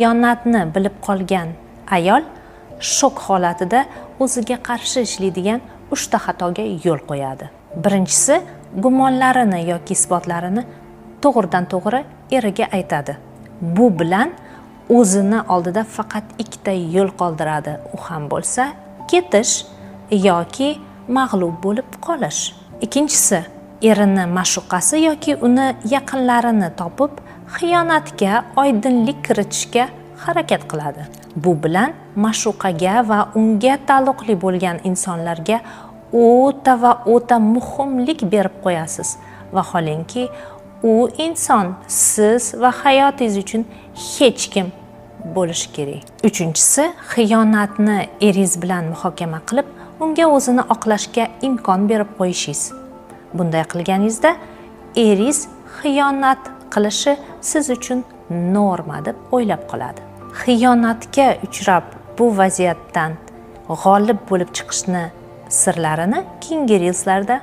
Xiyonatni bilib qolgan ayol shok holatida o'ziga qarshi ishlaydigan 3 ta xatoga yo'l qo'yadi. Birinchisi, gumonlarini yoki isbotlarini to'g'ridan to'g'ri eriga aytadi. Bu bilan o'zini oldida faqat 2 ta yo'l qoldiradi. U ham bo'lsa, ketish yoki mag'lub bo'lib qolish. Ikkinchisi, erini ma'shuqasi yoki uni yaqinlarini topib, xiyonatga oydinlik kiritishga harakat qiladi. Bu bilan ma'shuqaga va unga taalluqli bo'lgan insonlarga o'ta muhimlik berib qo'yasiz. Vaholanki, u inson siz va hayotingiz uchun hech kim bo'lishi kerak. Uchinchisi, xiyonatni eringiz bilan muhokama qilib, unga o'zini oqlashga imkon berib qo'yishingiz. Bunday qilganingizda eringiz xiyonat qilishi siz uchun norma deb o'ylab qoladi. Xiyonatga uchrab bu vaziyatdan g'olib bo'lib chiqishni sirlarini keyingi reelslarda